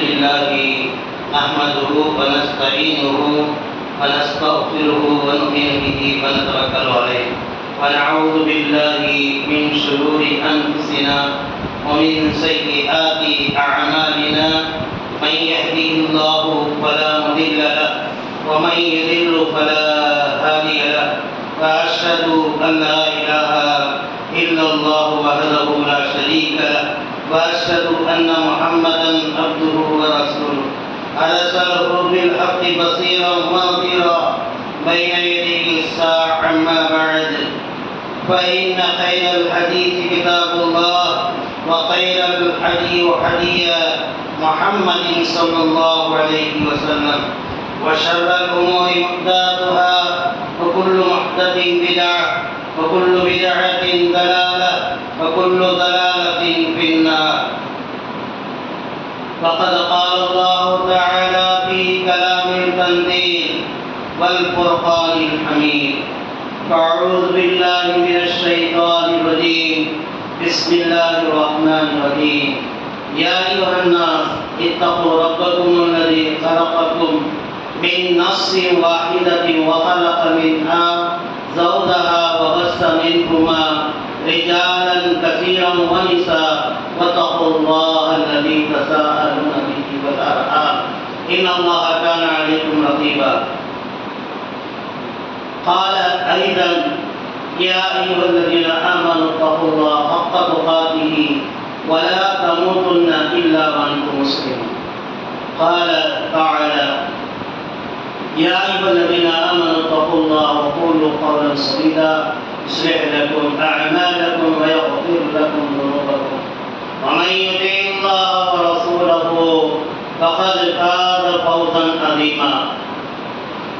لله نحمده ونستعينه ونستغفره ونؤمن به ونتوكل عليه ونعوذ بالله من شرور أنفسنا ومن سيئات أعمالنا من يهده الله فلا مضل له ومن يضلل فلا هادي له وأشهد أن لا إله إلا الله وحده لا شريك له وأشهد أن محمدا عبده ورسوله أرسله بالحق بصيرا ونذيرا بين يدي الساعة أما بعد فإن خير الحديث كتاب الله وخير الهدي هدي محمد صلى الله عليه وسلم وشر الأمور محدثاتها وكل محدث بدعة وكل بدعة ضلالة وكل ضلالة في النار. فقد قال الله تعالى في كلام التنزيل والفرقان الحميد. فأعوذ بالله من الشيطان الرجيم. بسم الله الرحمن الرحيم. يا أيها الناس اتقوا ربكم الذي خلقكم من نفس واحدة وخلق منها زوجها وبث منهما رجالا كثيرا ونساء واتقوا الله الذي تساءلون به والأرحام إن الله كان عليكم رقيبا. قال أيضا يا أيها الذين آمنوا اتقوا الله حق تقاته ولا تموتن إلا وأنتم مسلمون. قال تعالى يا أيها الذين آمنوا اتقوا الله وقولوا قولا سديدا يصلح لكم أعمالكم ويغفر لكم ذنوبكم ومن يطع الله ورسوله فقد فاز فوزا عظيما.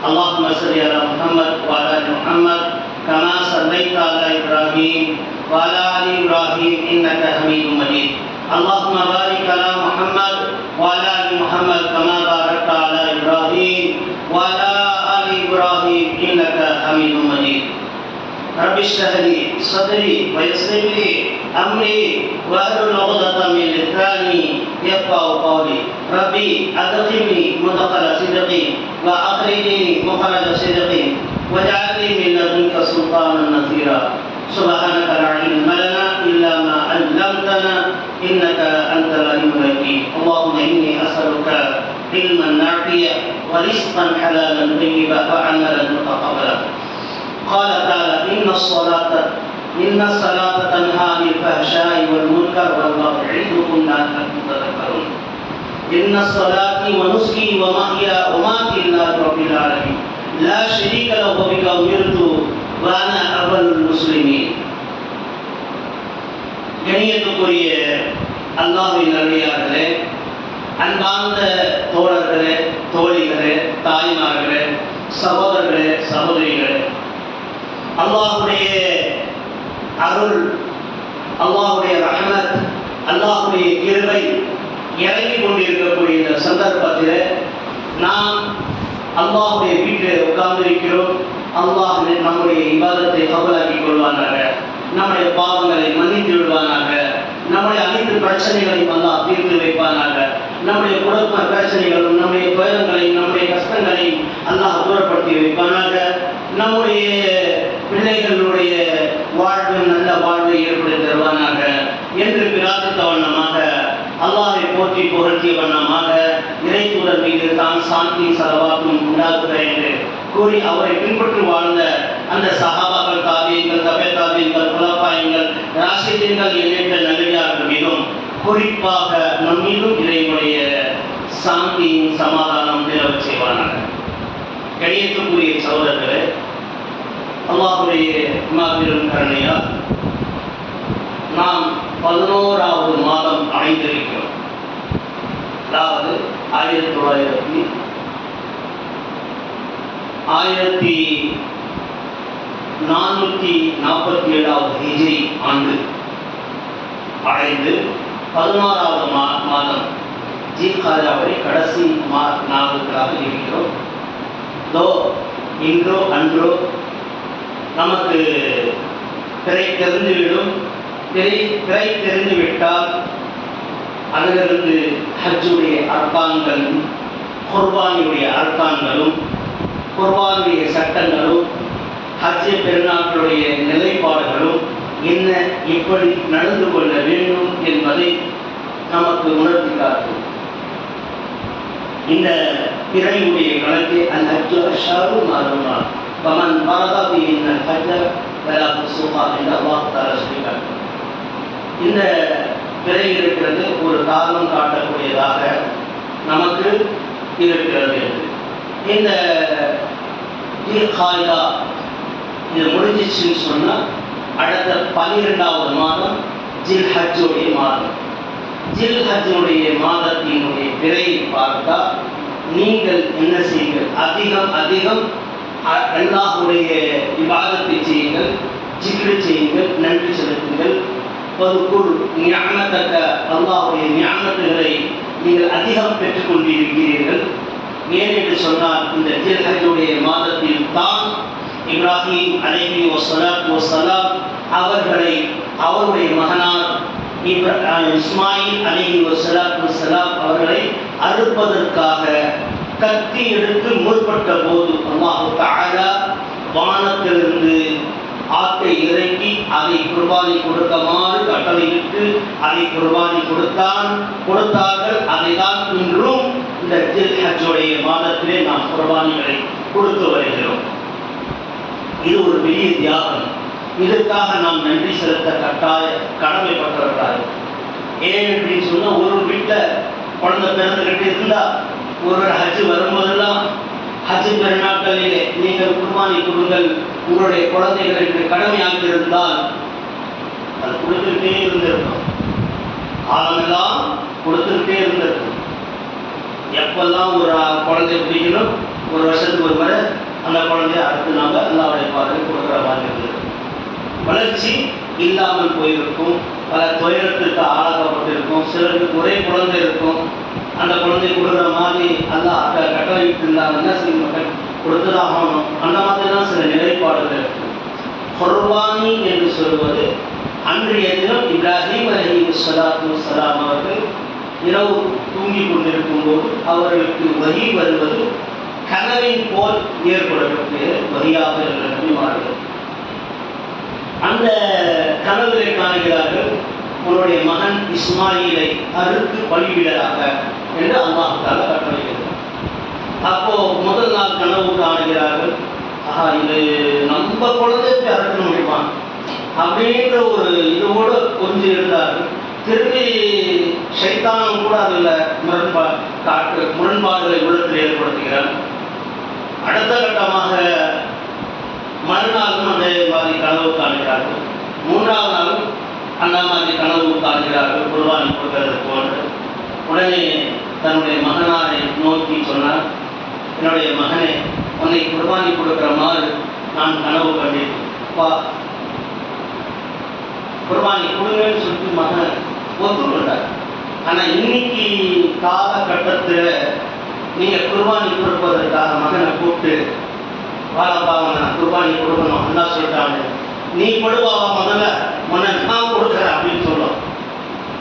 اللهم صل على محمد وعلى آل محمد كما صليت على إبراهيم وعلى آل إبراهيم إنك حميد مجيد. اللهم بارك على محمد وعلى آل محمد كما باركت على إبراهيم وعلى آل إبراهيم إنك حميد مجيد. رب اشرح لي صدري ويسر لي أمري واحلل عقدة من لساني يفقهوا قولي. ربي أدخلني مدخل صدق وأخرجني مخرج صدق واجعل لي من لدنك سلطانا نصيرا. سبحانك لا علم لنا إلا ما علمتنا إنك أنت العليم الحكيم. اللهم إني أسألك علما نافعا ورزقا حلالا طيبا وعملا متقبلا. قال تعالى إن الصلاة تنهى عن الفحشاء والمنكر والبغي يعظكم لعلكم تذكرون. إن الصلاة ونسكي ومحياي ومماتي لله رب العالمين لا شريك له وبك أمرت وأنا أول المسلمين. கண்ணியத்துக்குரிய அல்லாஹ்வின் நல்லடியார்களே, அன்பார்ந்த தோழர்களே, தோழிகளே, தாய்மார்களே, சகோதரர்களே, சகோதரிகளே, அல்லாஹ்வுடைய அருள், அல்லாஹ்வுடைய ரஹ்மத், அல்லாஹ்வுடைய கிருபை இறங்கி கொண்டிருக்கக்கூடிய இந்த சந்தர்ப்பத்தில் நாம் அல்லாஹ்வுடைய வீட்டில் உட்கார்ந்திருக்கிறோம். அல்லாஹ் நம்முடைய இபாதத்தை கபூலாக்கிக் கொள்வானாக, நம்முடைய பாவங்களை மன்னித்து விடுவானாக, நம்முடைய அனைத்து பிரச்சனைகளையும் அல்லாஹ் தீர்த்து வைப்பானாக, நம்முடைய குடும்ப பிரச்சனைகளும் நம்முடைய துயரங்களையும் நம்முடைய கஷ்டங்களையும் அல்லாஹ் தூரப்படுத்தி வைப்பானாக, நம்முடைய பிள்ளைகளுடைய வாழ்வு நல்ல வாழ்வை ஏற்படுத்தி தருவானாக என்று பிரார்த்தித்த வண்ணமாக, அல்லாஹை போற்றி புகழ்த்திய வண்ணமாக, இறைத்தூதர் மீது தான் சாந்தி சலவாத்தும் உண்டாக்குக என்று கூறி அவரை பின்பற்றி வாழ்ந்த அந்த சஹாபாக்கள், தாபியீன்கள், தபே தாபியீன்கள், குலஃபாயின்கள், ராஷிதீன்கள் எண்ணற்ற நல்லடியார்கள் மீதும் குறிப்பாக நம் மீதும் இறைவனுடைய சாந்தியும் சமாதானம் நிலவச் செய்வானாக. கணியத்துக்குரிய சகோதரர்களே, அல்லாஹ்வுடைய மாபெரும் கருணையால் நாம் 11வது மாதம் அடைந்திருக்கிறோம். அதாவது 1447வது ஹிஜ்ரி ஆண்டு அடைந்து 16வது மாதம் ஜில்காதாவுடைய கடைசி நாளுக்காக இருக்கிறோம். இன்றோ அன்றோ நமக்கு திரை தெரிந்துவிடும். திரை தெரிந்துவிட்டால் அதிலிருந்து ஹஜ்ஜுடைய அர்க்கான்கள், குர்பானியுடைய அர்க்கான்களும் குர்பானுடைய சட்டங்களும் ஹஜ் பெருநாட்களுடைய நிலைப்பாடுகளும் என்ன, எப்படி நடந்து கொள்ள வேண்டும் என்பதை நமக்கு உணர்த்துகிறார்கள். இந்த பிறையுடைய கணக்கு அல் ஹஜ்ஜு அஷ்ஹரு மஅலூமாத் ஃபமன் ஃபரத பிஹின்ன அல் ஹஜ்ஜ ஃபலா ஃபுஸூக என்று அல்லாஹ் தஆலா சொல்கிறார். இந்த பிறை இருக்கிறது ஒரு காரணம் காட்டக்கூடியதாக நமக்கு இருக்கிறது. இந்த காய்தா இது முடிஞ்சிச்சுன்னு சொன்னால் அடுத்த 12வது மாதம் ஜில் ஹஜ்ஜுடைய மாதம். ஜில் ஹஜ்ஜுடைய மாதத்தினுடைய பிறையை பார்த்தா நீங்கள் என்ன செய்யுங்கள், அதிகம் அல்லாஹ்வுடைய இபாதத்தை செய்யுங்கள், ஜிக்ர் செய்யுங்கள், நன்றி செலுத்துங்கள். வதுகுர் நிஅமதக, அல்லாஹ்வுடைய நிஅமத்துகளை நீங்கள் அதிகம் பெற்றுக்கொண்டிருக்கிறீர்கள். ஏன் என்று சொன்னால் இந்த ஜில் ஹஜ்ஜுடைய மாதத்தில் தான் இப்ராஹிம் அலைஹி வஸலாத்து வஸலாம் அவர்களை அவருடைய மகனார் இஸ்மாயில் அலைஹி வஸலாத்து வஸலாம் அவர்களை அறுப்பதற்காக கத்தி எடுத்து முற்பட்ட போது அல்லாஹ் தஆலா வானத்திலிருந்து ஆட்டை இறக்கி அதை குர்பானி கொடுக்குமாறு கட்டளையிட்டு அதை குர்பானி கொடுத்தார்கள். அதை தான் இன்றும் இந்த ஜில் ஹஜ்ஜுடைய மாதத்திலே நாம் குர்பானிகளை கொடுத்து வருகிறோம். இது ஒரு பெரிய தியாகம். இதற்காக நாம் நன்றி செலுத்த கடமைப்பட்டவர்களாக. ஏன் அப்படின்னு சொன்னால், ஒரு வீட்டில் குழந்தை பிறந்துகிட்டு இருந்தால் ஒரு ஹஜ்ஜு வரும்போதெல்லாம் ஹஜ்ஜு பெருநாட்களிலே நீங்கள் குர்பானி கொடுங்கள், உங்களுடைய குழந்தைகளுக்கு கடமையாக இருந்தால் அது கொடுத்துக்கிட்டே இருந்திருக்கும். காலமெல்லாம் கொடுத்துக்கிட்டே இருந்திருக்கும். எப்பெல்லாம் ஒரு குழந்தை பிடிக்கணும், ஒரு வருஷத்துக்கு ஒரு முறை அந்த குழந்தைய அடுத்து நாம் அல்லாஹ்வுடைய பாதையில் கொடுக்குற மாதிரி இருந்திருக்கும். வளர்ச்சி இல்லாமல் போயிருக்கும், பல துயரத்துக்கு ஆளாக்கப்பட்டிருக்கும். சிலருக்கு ஒரே குழந்தை இருக்கும், அந்த குழந்தை கொடுக்குற மாதிரி அல்லாஹ் கட்டளையிட்டு இருந்தாங்கன்னா சில மக்கள் கொடுத்துதான் ஆகணும். அந்த மாதிரி தான் சில நிலைப்பாடுகள் இருக்கு. குர்பானி என்று சொல்வது அன்றைய தினம் இப்ராஹிம் அலைஹிஸ்ஸலாத்து வஸ்ஸலாம் அவர்கள் இரவு தூங்கி கொண்டிருக்கும் போது அவர்களுக்கு வஹி வருவது கனவின் போல் ஏற்படக்கூடிய வழியாக இருக்கிறது. அந்த கனவிலை காணுகிறார்கள், உன்னுடைய மகன் இஸ்மாயிலை அறுத்து பலியிடலாக என்று அல்லாஹ் தஆலா கட்டளையிட்டார். அப்போ முதல் நாள் கனவு காணுகிறார்கள், ஆஹா இது நம்ம குழந்தைக்கு அறுக்க முடியுமா அப்படின்ற ஒரு இதோடு கொஞ்சம் இருந்தார்கள். திரும்பி ஷைத்தானும் கூட அதில் முரண்பாடுகளை உள்ளத்தில் ஏற்படுத்துகிறார். அடுத்த கட்டமாக மறுநாளும் அந்த மாதிரி கனவு காணுகிறார்கள். 3வது நாளும் அந்த மாதிரி கனவு காணுகிறார்கள், குர்பானி கொடுக்கிறது போன்று. உடனே தன்னுடைய மகனாரை நோக்கி சொன்னார், என்னுடைய மகனே, உன்னை குர்பானி கொடுக்கிற மாதிரி நான் கனவு கண்டேன், வா குர்பானி கொடுங்கன்னு சொல்லிட்டு மகன் ஒத்துக்கொண்டார். ஆனால் இன்னைக்கு காலகட்டத்தில் நீங்கள் குர்பானி கொடுப்பதற்காக மகனை கூப்பிட்டு வாழப்பா நான் குர்பானி கொடுக்கணும் அண்ணா சொல்லிட்டாங்க, நீ கொடுவாவா முதல்ல உன்னை நான் கொடுக்குறேன் அப்படின்னு சொல்லும்.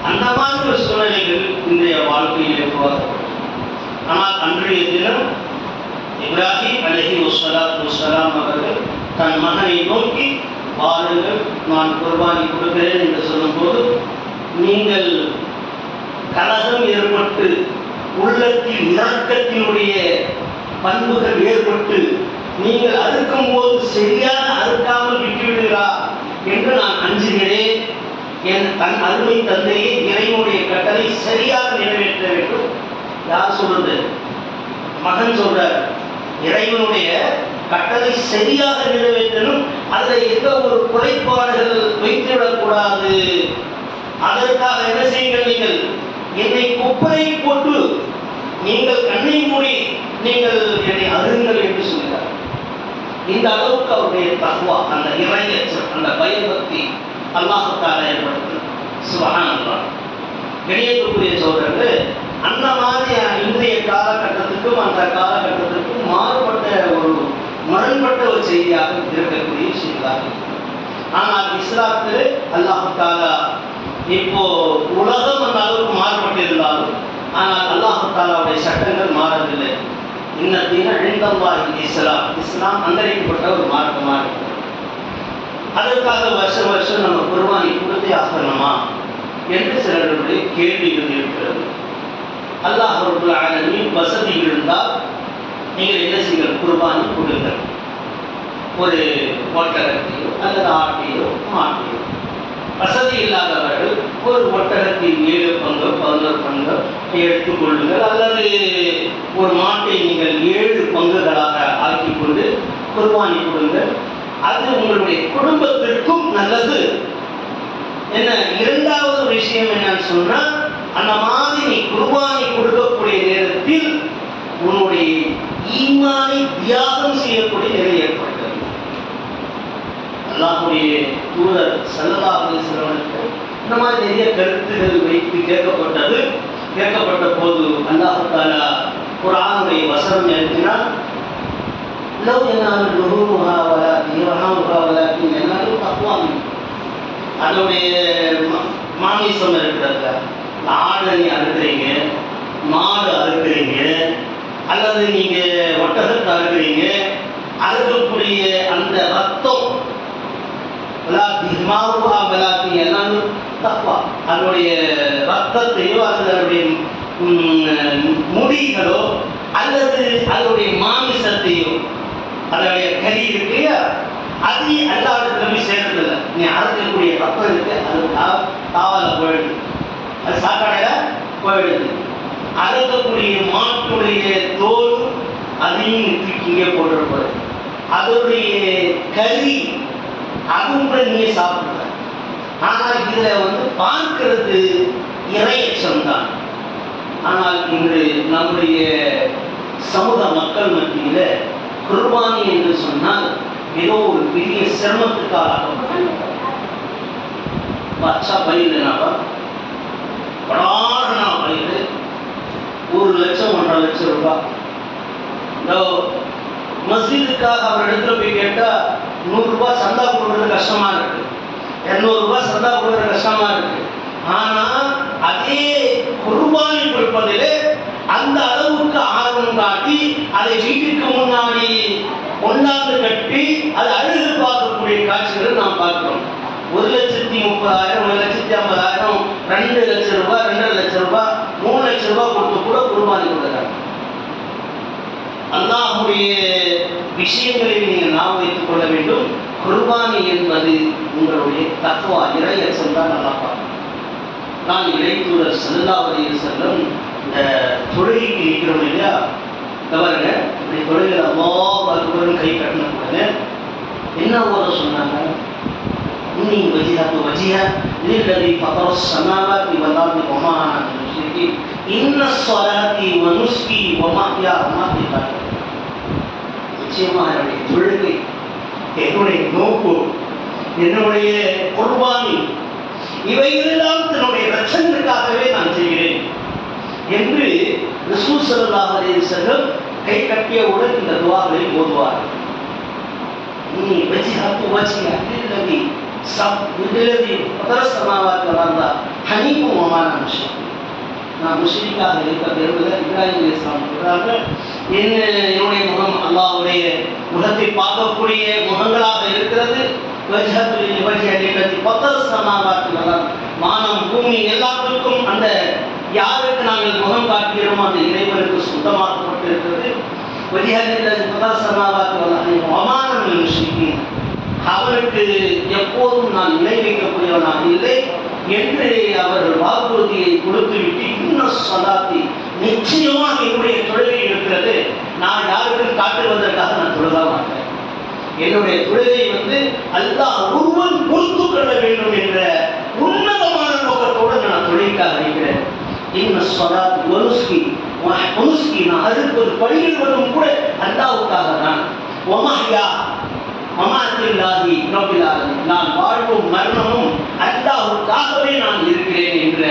அந்த மாதிரி ஒரு சூழ்நிலைகள் இன்றைய வாழ்க்கையில் உருவாக்கப்படும். ஆனால் அன்றைய தினம் இப்ராஹிம் அலைஹி வஸலாத்து வஸ்ஸலாம் அவர்கள் தன் மகனை நோக்கி வாருங்கள் நான் குர்பானி கொடுக்கிறேன் என்று சொல்லும்போது, நீங்கள் கலகம் ஏற்பட்டு உள்ளத்தில் இரக்கத்தினுடைய பண்புகள் ஏற்பட்டு நீங்கள் அறுக்கும் போது சரியாக அறுக்காமல் விட்டுவிடுகிறா என்று நான் அஞ்சுகிறேன். என் தன் அருமை தந்தையை இறைவனுடைய கட்டளை சரியாக நிறைவேற்ற வேண்டும். யார் சொல்றது? மகன் சொல்றார், இறைவனுடைய கட்டளை சரியாக நிறைவேற்றணும், அதில் எந்த ஒரு குறைபாடுகள் வைத்துவிடக்கூடாது. அதற்காக என்ன செய்யுங்கள், நீங்கள் என்னை குப்பரை போட்டு நீங்கள் கண்ணை மூடி நீங்கள் என்னை அருங்கள் என்று சொல்கிறார். இந்த அளவுக்கு அவருடைய தக்வா, அந்த இறையச்சம், அந்த பயபக்தி அல்லாஹ் தஆலா ஏற்படுத்தி சுப்ஹானல்லாஹ். கணியத்துக்குரிய சோதரர்கள், அந்த மாதிரி இன்றைய காலகட்டத்துக்கும் அந்த காலகட்டத்திற்கும் மாறுபட்ட ஒரு முரண்பட்ட ஒரு செய்தியாக இருக்கக்கூடிய செய்தியாக. ஆனால் இஸ்லாத்தில் அல்லாஹ் தஆலா இப்போ உலகம் அந்த அளவுக்கு மாறுபட்டு இருந்தாலும் ஆனால் அல்லாஹ் தஆலாவுடைய சட்டங்கள் மாறவில்லை. இன்னதீன இன்தல்லாஹில் இஸ்லாம், இஸ்லாம் அங்கீகரிக்கப்பட்ட ஒரு மார்க்கமாக இருக்கிறது. அதற்காக வருஷம் வருஷம் நம்ம குர்பானி கொடுத்தே ஆகணுமா என்று சிலருடைய கேள்விகள் இருக்கிறது. அல்லாஹ் ரப்பல் ஆலமீன் வசதி இருந்தால் நீங்கள் என்ன செய்யுங்கள், குர்பானி கொடுங்கள். ஒரு ஒட்டகத்தையோ அல்லது ஆட்டையோ மாட்டையோ. வசதி இல்லாதவர்கள் ஒரு ஒட்டகத்தில் 7 பங்கு 11 பங்கு எடுத்துக் கொள்ளுங்கள், அல்லது ஒரு மாட்டை நீங்கள் 7 பங்குகளாக ஆக்கிக்கொண்டு குர்பானி கொடுங்கள். அது உங்களுடைய குடும்பத்திற்கும் நல்லது. என்ன இரண்டாவது விஷயம் என்னன்னு சொன்னா, அந்த மாதிரி நீ குர்பானி கொடுக்கக்கூடிய நேரத்தில் உன்னுடைய ஈமானை தியாகம் செய்யக்கூடிய நிலை ஏற்பட்டது. அல்லாஹ்வுடைய தூதர் ஸல்லல்லாஹு அலைஹி வஸல்லம் இந்த மாதிரி நிறைய கருத்துகள் வைத்து கேட்கப்பட்ட போது அல்லாஹ் தஆலா குர்ஆனுடைய வசனம் எழுதினார். லவ் யனாலு லுஹூமுஹா வலா திஹாமுஹா வலாக்கின் யனாலு தக்வா மின்கும். அதோடைய மாமிசம் இருக்கிறது. ஆடு நீ அறுக்கிறீங்க, மாடு அறுக்கிறீங்க, அல்லது நீங்க ஒட்டகத்தை அறுக்கிறீங்க, அறுக்கக்கூடிய அந்த ரத்தம் அதனுடைய ரத்தத்தையோ அல்லது அதனுடைய முடிகளோ அல்லது அதனுடைய மாமிசத்தையோ, அதனுடைய கறி இருக்கு இல்லையா, அது எல்லாத்துக்கும் போய் சேர்றதில்லை. நீ அறுக்கக்கூடிய ரத்தம் இருக்கு, அது தாவால போயிடுது, அது சாப்பாடையில போயிடுது. அறுக்கக்கூடிய மாட்டுடைய தோல் அதையும் இங்கே போட்டுருப்பாரு. அதனுடைய கறி அதுவும் கூட நீ சாப்பிடுற. ஆனால் இதுல பார்க்கிறது இறையச்சம் தான். ஆனால் இன்று நம்முடைய சமூக மக்கள் மத்தியில குர்பானி என்று சொன்னால் ஏதோ ஒரு பெரிய சிரமத்துக்கு ஆளாக்கப்பட்ட பச்சா பயிர்னாப்பா படாடனா பயிர் 1 லட்சம் 1.5 லட்சம் ரூபாய். மஸ்ஜிதுக்காக அவர் இடத்துல போய் கேட்டா 100 ரூபாய் சந்தா கொடுக்கறது கஷ்டமா இருக்கு, 200 ரூபாய் சந்தா கொடுக்கறது கஷ்டமா இருக்கு. ஆனா அதே குர்பானி கொடுப்பதிலே அந்த அளவுக்கு ஆர்வம் காட்டி அதை வீட்டுக்கு முன்னாடி கொண்டாந்து கட்டி அதை அழுது பார்க்கக்கூடிய காட்சிகளை நாம் பார்க்கிறோம். 1,30,000 1,50,000 2 லட்சம் ரூபாய் 2.5 லட்சம் ரூபாய் 3 லட்சம் ரூபாய் கொடுத்து கூட குர்பானி கொடுக்குறாங்க. அல்லாஹ்வுடைய விஷயங்களை நீங்கள் ஞாபகம் வைத்துக் கொள்ள வேண்டும். குர்பானி என்பது உங்களுடைய தக்வா, இறையச்சம் தான். நல்லா பார்க்கணும். நான் இறைத்தூதர் ஸல்லல்லாஹு அலைஹி வஸல்லம் இந்த தொழுகைக்கு நிற்கிறோம் இல்லையா, பாருங்க, இப்படி தொழுகிற அல்லாஹ் அக்பர்னு கை கட்டின உடனே என்ன ஓத சொன்னாங்க, இன்னி வஜிஹத்து வஜிஹ லில்லதி ஃபதரஸ் ஸமாவாத்தி வல் அர்தி வமா அனா மினல் முஷ்ரிகீன் இன்ன ஸலாத்தி வ நுஸ்கி வ மஹ்யா வ மமாத்தி. நிச்சயமாக என்னுடைய தொழுகை, என்னுடைய நோக்கு, என்னுடைய குர்பானி இவைகளெல்லாம் தன்னுடைய ரட்சகனுக்காகவே நான் செய்கிறேன் என்று ரசூல் ஸல்லல்லாஹு அலைஹி வஸல்லம் கை கட்டியவுடன் இந்த துஆவை ஓதுவார். இன்னி வஜ்ஹத்து வஜ்ஹி லில்லதி ஃபதரஸ் ஸமாவாத்தி வல் அர்த ஹனீஃபன் வ மா அனா மினல் முஷ்ரிகீன். நான் முஷ்ரிக்காக இருக்க விரும்பல. இப்ராஹிம் அலைஹிஸ்ஸலாம் சொல்றாங்க, என்னுடைய முகம் அல்லாஹ்வுடைய முகத்தை பார்க்கக்கூடிய முகங்களாக இருக்கிறது. வானம் பூமி எல்லாத்துக்கும் அந்த யாருக்கு நாங்கள் முகம் காட்டுகிறோமோ அந்த இறைவனுக்கு சுத்தமாக்கப்பட்டிருக்கிறது. அவனுக்கு எப்போதும் நான் இணை வைக்கக்கூடியவனாக இல்லை என்று அவர்கள் வாக்குறுதியை கொடுத்துவிட்டு, இன்னும் சொல்லாத்தி நிச்சயமாக என்னுடைய தொழுகை இருக்கிறது, நான் யாருக்கும் காட்டுவதற்காக நான் தொழுக மாட்டேன். என்னுடைய தொழுகை அல்லாஹ் ஒருவன் பொறுத்து கொள்ள வேண்டும் என்ற உன்னதமான நோக்கத்தோடு நான் தொழுகைக்காக இருக்கிறேன். இன்னும் சொல்லாத்தி ஒனுஸ்கி நான் அறுப்பது பலியிடுவதும் கூட அல்லாஹ்வுக்காக தான். ஒமஹ்யா மமாத்தில்லாஹி ரப்பில் ஆலமீன், நான் வாழ்வும் மரணமும் அல்லாஹ்வுக்காகவே நான் இருக்கிறேன் என்ற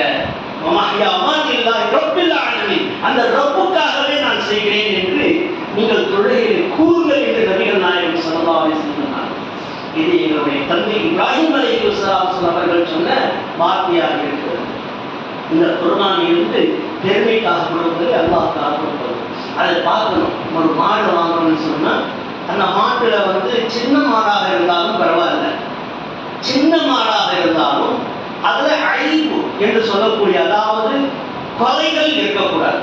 மமஹ்யா மமாத்தில்லாஹி ரப்பில் ஆலமீன், அந்த ரப்புக்காகவே நான் செய்கிறேன் என்று நீங்கள் தொழுகையில் கூறுங்கள் என்று நபிகள் நாயகம் ஸல்லல்லாஹு அலைஹி வஸல்லம் சொன்னார். இது எங்களுடைய தந்தை இப்ராஹிம் அலைஹிஸ்ஸலாம் அவர்கள் சொன்ன வார்த்தையாக இருக்கிறது. இந்த குர்ஆனிலிருந்து பெருமைக்காக கொடுப்பது, அல்லாஹ்வுக்காக கொடுப்பது. அதை பார்க்கணும். ஒரு மாடு வாங்கணும்னு சொன்னால் அந்த மாட்டில் வந்து சின்ன மாடாக இருந்தாலும் பரவாயில்ல, சின்ன மாடாக இருந்தாலும் அதில் அழிவு என்று சொல்லக்கூடிய, அதாவது குறைகள் இருக்கக்கூடாது.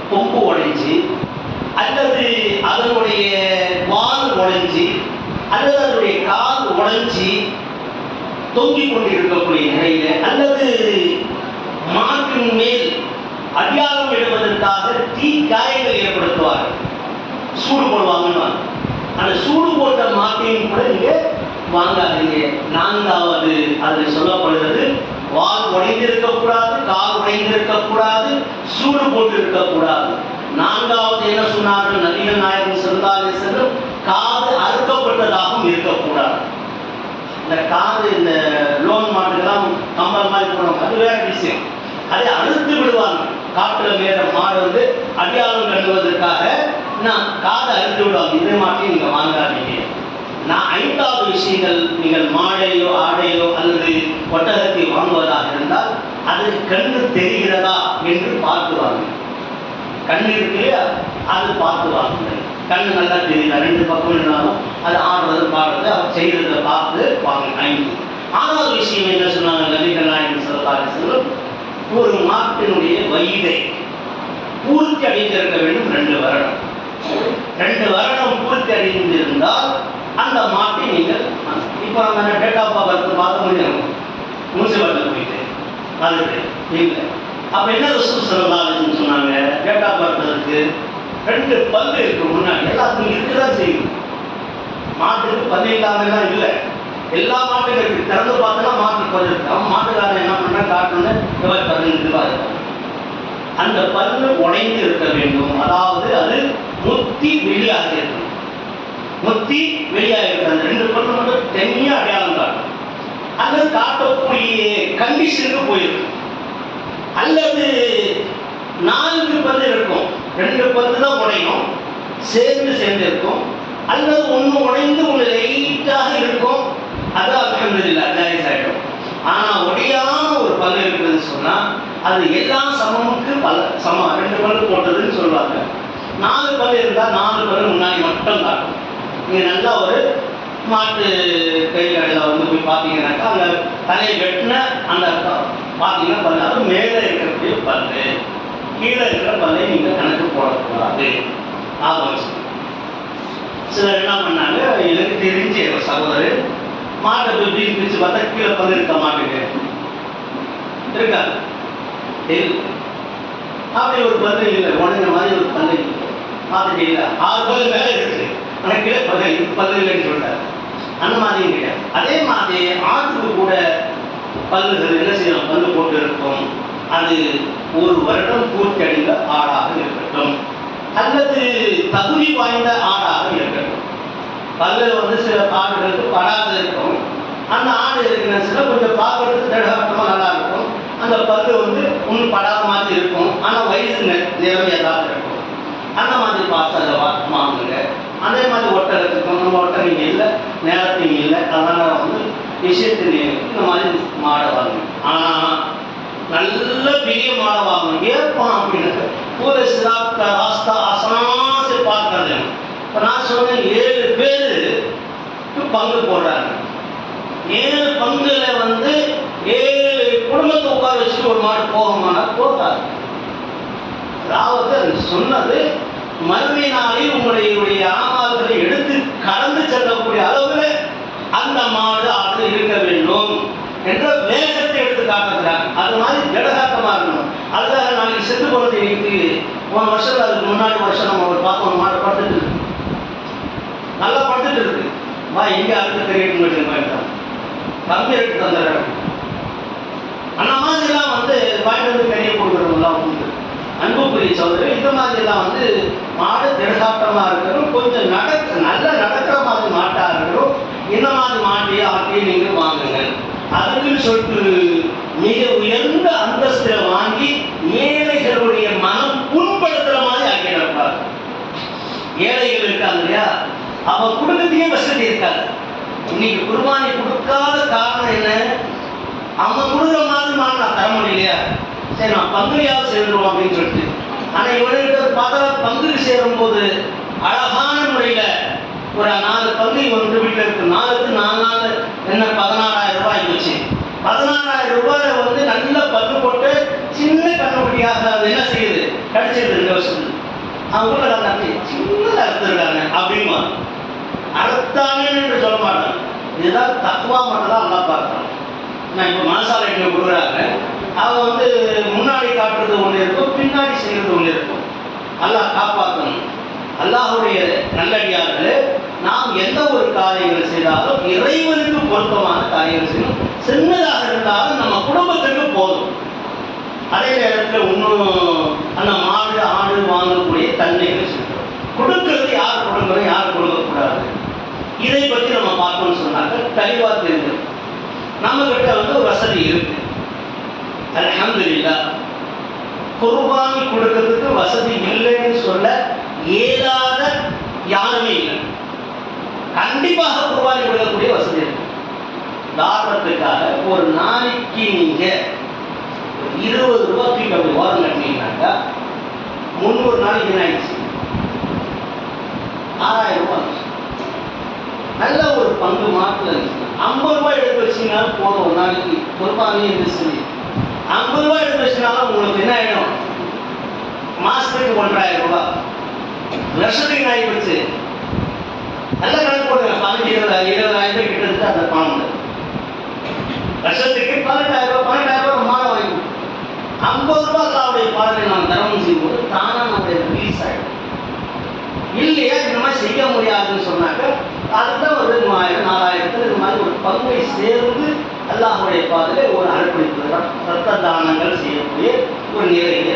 கொம்பு உடைஞ்சி அல்லது அதனுடைய வால் உடைஞ்சி அல்லது அதனுடைய கால் உடைஞ்சி தொங்கிக் கொண்டிருக்கக்கூடிய நிலையில, அல்லது மாட்டின் மேல் அடியாரம் இடுவதற்காக தீ காயங்கள் ஏற்படுத்துவார்கள், சூடு போடுவாங்கன்னு. அந்த சூடு போட்ட மாட்டையும் கூட நீங்க வாங்காதீங்க. நான்காவது அதில் சொல்லப்படுகிறது, வால் உடைந்திருக்கக்கூடாது, கால் உடைந்திருக்கக்கூடாது, சூடு போட்டு இருக்கக்கூடாது. நான்காவது என்ன சொன்னார்கள் நபிகள் நாயகம் ஸல்லல்லாஹு அலைஹி வஸல்லம், காது அறுக்கப்பட்டதாகவும் இருக்கக்கூடாது. இந்த காது இந்த லோன் மாட்டுக்கெல்லாம் கம்பல் மாதிரி போடுவாங்க, அது வேற விஷயம். அதை அறுத்து விடுவாங்க. காட்டில் மேல மாடு வந்து அடியாளம் கண்டுவதற்காக நான் காதை அறுத்து விடுவாங்க. இதே மாட்டையும் நீங்க வாங்காதீங்க. நான் ஐந்தாவது விஷயங்கள், நீங்கள் மாடையோ ஆடையோ அல்லது ஒட்டகத்தை வாங்குவதாக இருந்தால் அது கண்ணு தெரிகிறதா என்று பார்த்துவாங்க. கண் இருக்கு இல்லையா, அது பார்த்துவாங்க. கண்ணு நல்லா தெரியுதா, ரெண்டு பக்கம் இருந்தாலும் அது ஆடுறது பாடுறது அவர் செய்கிறத பார்த்து வாங்க. 5. 6வது விஷயம் என்ன சொன்னாங்க நபிகள் நாயகம் ஸல்லல்லாஹு அலைஹி வஸல்லம், ஒரு மாட்டினுடைய வயதை பூர்த்தி அடைந்திருக்க வேண்டும். 2 வருடம். 2 வருடம் பூர்த்தி அடைந்திருந்தால் அந்த மாட்டை நீங்கள், இப்போ நம்ம டேட் ஆஃப் பர்த் பார்க்க முடியும், முனிசிபாலிட்டி போயிட்டு அதுக்கு இல்லை. அப்போ என்ன ரசூல் ஸல்லல்லாஹு அலைஹி வஸல்லம் சொன்னாங்க, டேட் ஆஃப் பர்த் இருக்கு, 2 பல்லு இருக்கு முன்னாடி, எல்லாத்துக்கும் இருக்குதான் செய்யும். மாட்டுக்கு பல்லு இல்லாமலாம் இல்லை, எல்லா மாட்டுக்கும் இருக்கு. திறந்து பார்த்தோன்னா மாட்டு பல்லு இருக்கு. அவன் மாட்டுக்காரன் என்ன பண்ணா காட்டுன்னு 15 ரூபாய் இருக்கும். அந்த பல்லு உடைந்து இருக்க வேண்டும், அதாவது அது முத்தி வெளியாக இருக்கும். முத்தி வெளியாக இருக்கு. அந்த 2 பல்லு மட்டும் தனியாக அடையாளம் காட்டும். அது காட்டக்கூடிய கண்டிஷனுக்கு போயிருக்கும். அல்லது 4 பல்லு இருக்கும், 2 பல்லு தான் உடையும், சேர்ந்து இருக்கும். அல்லது ஒன்று உடைந்து ஒன்று லைட்டாக இருக்கும், அது அல்ஹம்துலில்லாஹ் ஜாயிஸ் ஆகிடும். ஆனால் ஒடியான ஒரு பல்லு இருக்குதுன்னு சொன்னால் அது எல்லா சமமுக்கு சமம். 2 பல்லு போட்டதுன்னு சொல்லுவாங்க. 4 பல்லு இருந்தால் 4 பல்லு முன்னாடி மட்டும் காட்டும். நீங்கள் நல்லா ஒரு மாட்டு கைகளில் வந்து போய் பார்த்தீங்கன்னாக்கா அந்த தலையை வெட்டின அந்த பார்த்தீங்கன்னா பல்லு, அது மேலே இருக்கக்கூடிய பல்லு, கீழே இருக்கிற பல்லை நீங்கள் கணக்கு போடக்கூடாது. ஆகும். சிலர் என்ன பண்ணாங்க, எனக்கு தெரிஞ்ச ஒரு சகோதரர் மாட்டை போய் பிரிச்சு பார்த்தா கீழே பல்லு இருக்க மாட்டுக்கு இருக்கா, அப்படி ஒரு பல்லு இல்லை, உடனே மாதிரி ஒரு பல்லு பார்த்துட்டு இல்லை, 6 பல்லு மேலே இருக்குது, ஆனால் கீழே பல்லு இல்லைன்னு சொல்லிட்டாரு. அந்த மாதிரியும் கிடையாது. அதே மாதிரி ஆட்டுக்கு கூட பல்லுகள் என்ன செய்யணும், பல்லு போட்டு இருக்கும். அது 1 வருடம் பூர்த்தி அடைந்த ஆடாக இருக்கட்டும், அல்லது தகுதி வாய்ந்த ஆடாக இருக்கட்டும். பல்லு வந்து சில ஆடுகளுக்கு படாத இருக்கும். அந்த ஆடு இருக்கிற சில கொஞ்சம் பார்க்கறதுக்கு திடகாட்டமாக நல்லா இருக்கும். அந்த பல்லு வந்து ஒன்றும் படாத மாதிரி இருக்கும், ஆனால் வயது நிலைமையதாக இருக்கும். அந்த மாதிரி பார்த்து அதை வாங்குங்க. அதே மாதிரி ஒட்டகத்துக்கும், நம்ம ஒட்டகம் இல்லை, நேரத்தையும் இல்லை, அதனால் வந்து விஷயத்தின் இந்த மாதிரி மாடை வாங்கணும். ஆனால் நல்ல பெரிய மாடை வாங்கணும். ஏற்பான் அப்படின்னு பூரா சிராப்தா ராஸ்தா அசாசை பார்க்கறது. இப்போ நான் சொன்னேன் 7 பேருக்கு பங்கு போடுறாங்க. 7 பங்குல வந்து 7 குடும்பத்தை உட்கார வச்சுட்டு ஒரு மாடு போகுமானா போகாது. அதாவது சொன்னது மறுமை நாளில் உங்களுடைய ஆமால்களை எடுத்து கடந்து செல்லக்கூடிய அளவில் அந்த மாடு ஆடு இருக்க வேண்டும் என்ற வேகத்தை எடுத்து காட்டுகிறாங்க. அது மாதிரி ஜடகாட்டமாக இருக்கணும். அதுக்காக நாளைக்கு செத்து போகிறது இன்னைக்கு 1 வருஷம் அதுக்கு முன்னாடி வருஷம் நம்ம ஒரு பார்த்து ஒரு மாடு படுத்துட்டு இருக்கு, நல்லா படுத்துட்டு இருக்கு. வா எங்கே அடுத்த தெரியட்டு போயிட்டான், கம்மி எடுத்து தந்துடுறாங்க. அந்த மாதிரிலாம் வந்து வாங்கிட்டு வந்து கறியை கொடுக்குறவங்களாம் உண்டு. அன்புக்குரிய சகோதரி, இந்த மாதிரிலாம் வந்து மாடு திடகாட்டமாக இருக்கணும், கொஞ்சம் நல்லா நடக்கிற மாதிரி மாட்டாக இருக்கணும். இந்த மாதிரி மாட்டையும் ஆட்டையும் நீங்கள் வாங்குங்க. அதுக்குன்னு சொல்லிட்டு மிக உயர்ந்த அந்தஸ்தில் வாங்கி ஏழைகளுடைய மனம் புண்படுத்துகிற மாதிரி ஆக்கிடக்கூடாது. ஏழைகள் இருக்காங்க இல்லையா, அவன் குடும்பத்தையே வசதி இருக்காது. இன்னைக்கு குர்பானி கொடுக்காத காரணம் என்ன, அவன் கொடுக்குற மாதிரி நான் தர முடியலையா, சரி நான் பங்குலையாவது சேர்ந்துருவோம் அப்படின்னு சொல்லிட்டு. ஆனால் இவனுக்கு பார்த்தா பங்குக்கு சேரும்போது அழகான முறையில் ஒரு 4 பங்கு வந்து வீட்டில் இருக்கு. 4க்கு 4 நாள் என்ன 16,000 ரூபாய் வச்சு 16,000 ரூபாய் வந்து நல்ல பங்கு போட்டு சின்ன கண்ணுக்குட்டியாக அது என்ன செய்யுது கிடைச்சிருது 2 வருஷத்துக்கு. அவங்க கூட கட்டி சின்னதாக அறுத்துருக்காங்க அப்படிமா அறுத்தாங்கன்னு என்று சொல்ல மாட்டாங்க. இதுதான் தக்குவா மட்டும் தான் நல்லா பார்க்குறாங்க. நான் இப்போ மனசாலை கொடுக்குறாங்க. அவங்க வந்து முன்னாடி காட்டுறது ஒன்று இருக்கும், பின்னாடி செய்கிறது ஒன்று இருக்கும். அல்லாஹ் காப்பாற்றணும். அல்லாஹுடைய நல்லடியார்கள் நாம் எந்த ஒரு காரியங்கள் செய்தாலும் இறைவனுக்கு பொருத்தமான காரியங்கள் செய்யணும். சின்னதாக இருந்தாலும் நம்ம குடும்பத்துக்கு போதும். அதே நேரத்தில் இன்னும் அந்த மாடு ஆடு வாங்கக்கூடிய தன்மைகள் செய்யணும். கொடுக்கறது யார் கொடுக்கணும், யார் கொடுக்கக்கூடாது, இதை பற்றி நம்ம பார்க்கணும்னு சொன்னாக்க தெளிவாக தெரிஞ்சது. நம்மகிட்ட வந்து ஒரு வசதி இருக்கு, அல்ஹம்துலில்லாஹ். குர்பானி கொடுக்கறதுக்கு வசதி இல்லைன்னு சொல்ல ஏதாத யாருமே இல்லை. கண்டிப்பாக குர்பானி கொடுக்கக்கூடிய வசதி இருக்கு. தாராளத்துக்காக ஒரு நாளைக்கு நீங்க 20 ரூபாய்க்கு அப்படி ஓரம் கட்டினீங்கன்னாக்கா 300 நாளைக்கு என்ன ஆயிடுச்சு? 6,000 ரூபாய். நல்ல ஒரு பங்கு மாற்று 50 ரூபாய் எடுத்து வச்சீங்கன்னா போதும். ஒரு நாளைக்கு குர்பானியே சொல்லி 50 ரூபாய் எடுத்து வச்சுனாலும் உங்களுக்கு என்ன ஆயிடும்? மாசத்துக்கு 1,500 ரூபாய், வருஷத்துக்கு ஆகிடுச்சு. நல்ல கணக்கு போடுங்க. 20,000 கிட்டத்தட்ட அந்த பணம் வருஷத்துக்கு 18,000 ரூபாய். 18,000 ரூபாய் மாதம் வாங்கி 50 ரூபாய் அவருடைய பாடலை நாம் தர்மம் செய்யும்போது தானா நம்முடைய ரிலீஸ் ஆகிடும். இல்லையா இந்த மாதிரி செய்ய முடியாதுன்னு சொன்னாக்க அதுதான் ஒரு 3,000 4,000 இது மாதிரி ஒரு பங்கை சேர்ந்து அல்லாஹுடைய பாதையில ஒரு அர்ப்பணிப்பு ரத்த தானங்கள் செய்யக்கூடிய ஒரு நிலையை